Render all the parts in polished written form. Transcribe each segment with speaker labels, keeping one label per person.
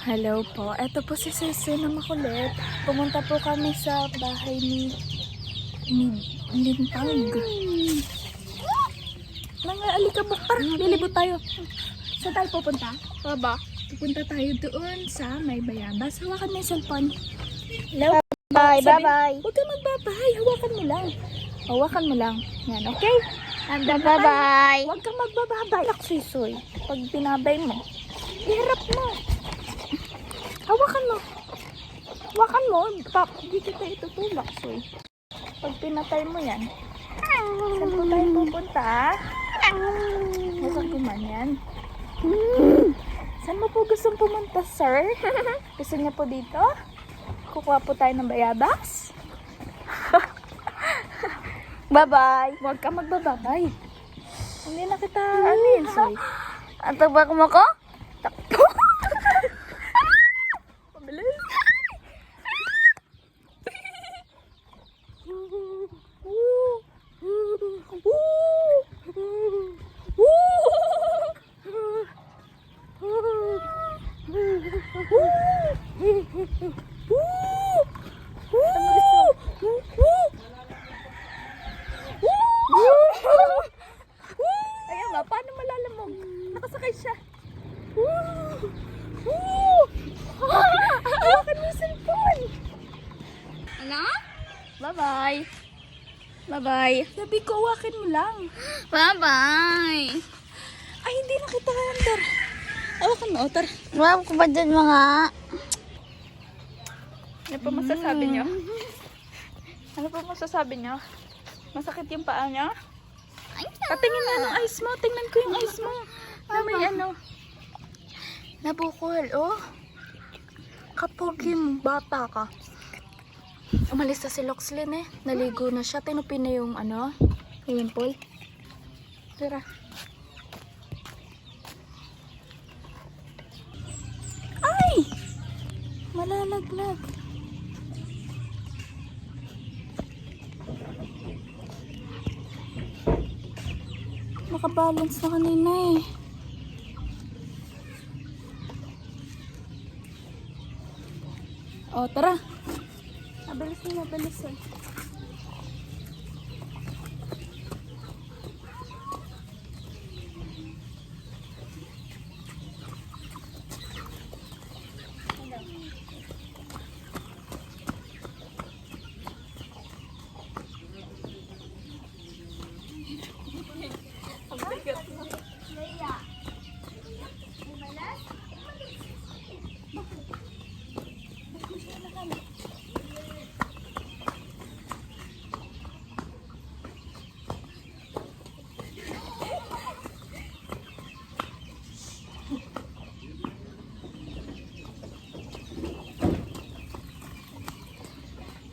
Speaker 1: Hello po. Eto po si Sisi na makulit. Pumunta po kami sa bahay ni Lintag. Alikabok, parang lilibot tayo. Saan tayo pupunta? Baba. Pupunta tayo doon sa may bayabas. Hawakan mo yung cellphone. Hello?
Speaker 2: Bye, bye-bye.
Speaker 1: Huwag ka magbabay. Hawakan mo lang. Hawakan mo lang. Yan, okay?
Speaker 2: Bye-bye.
Speaker 1: Huwag kang magbababay. Laksuy-suy. Pag pinabay mo, iharap mo. Hawakan mo. Hawakan mo. Hindi kita itutulak, soy. Pag pinatay mo yan, saan po tayo pupunta? Nasaan ko man yan? Saan mo po gustong pumunta, sir? Gusto niya po dito? Kukuha po tayo ng bayabas?
Speaker 2: Bye-bye.
Speaker 1: Huwag ka magbababay. Hindi na kita, soy.
Speaker 2: Ang tagbak mo ko?
Speaker 1: Pabilis. Ayan nga, paano malalamog? Nakasakay siya. Hawakan mo yung cellphone.
Speaker 2: Ano?
Speaker 1: Bye-bye. Bye-bye. Sabi ko, hawakin mo lang.
Speaker 2: Bye-bye.
Speaker 1: Ay, hindi na kita under. Hawakan mo, Otar.
Speaker 2: Wow, ko ba dyan mga?
Speaker 1: Ano pa masasabi niyo? Ano pa masasabi niyo? Masakit yung paa niyo? Patingin na ng eyes mo. Tingnan ko yung eyes mo. Na may ano. Nabukol, oh. Kapogi mo, bata ka. Umalis na si Loxlin eh. Naligo na siya. Tinupin na yung ano, pimple. Tara. Ay! Malalaglag. Nakabalance na kanina eh. O, tara. Mabilis na, mabilis eh.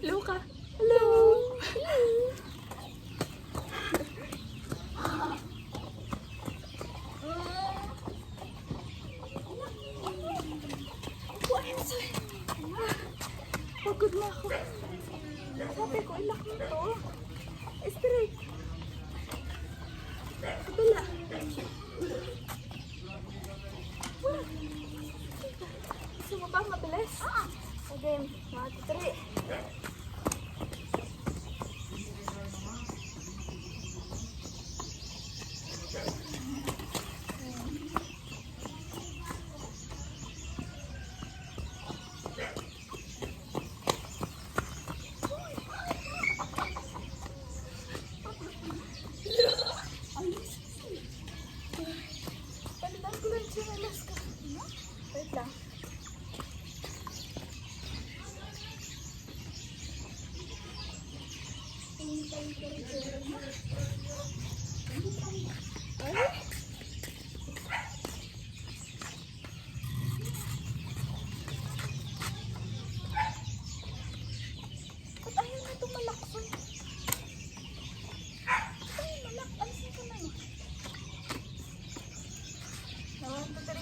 Speaker 1: Luka. Hello. Pagod na ako. Sabi ko, ilak mo to. Straight. Kabila. Gusto mo ba mabilis? Okay, 1, 2, 3. Palitan ko lang siya ng laska. Wait lang. Ba't ayaw na itong malakson? Ay, malak. Alisin ko na yun. 1, 2, 3.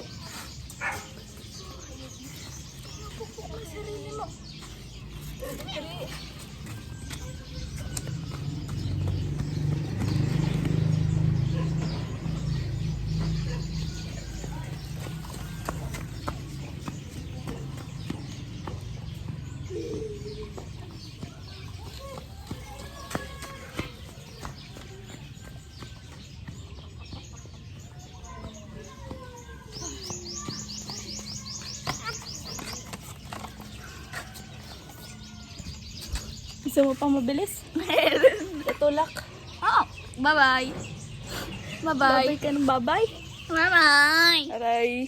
Speaker 1: Napupok ang sarili mo. 1, 2, 3. Gusto mo pang mabilis? Tutulak.
Speaker 2: Oh, bye-bye.
Speaker 1: Babay
Speaker 2: Bye-bye.
Speaker 1: ka ng babay.
Speaker 2: Bye-bye.
Speaker 1: Aray.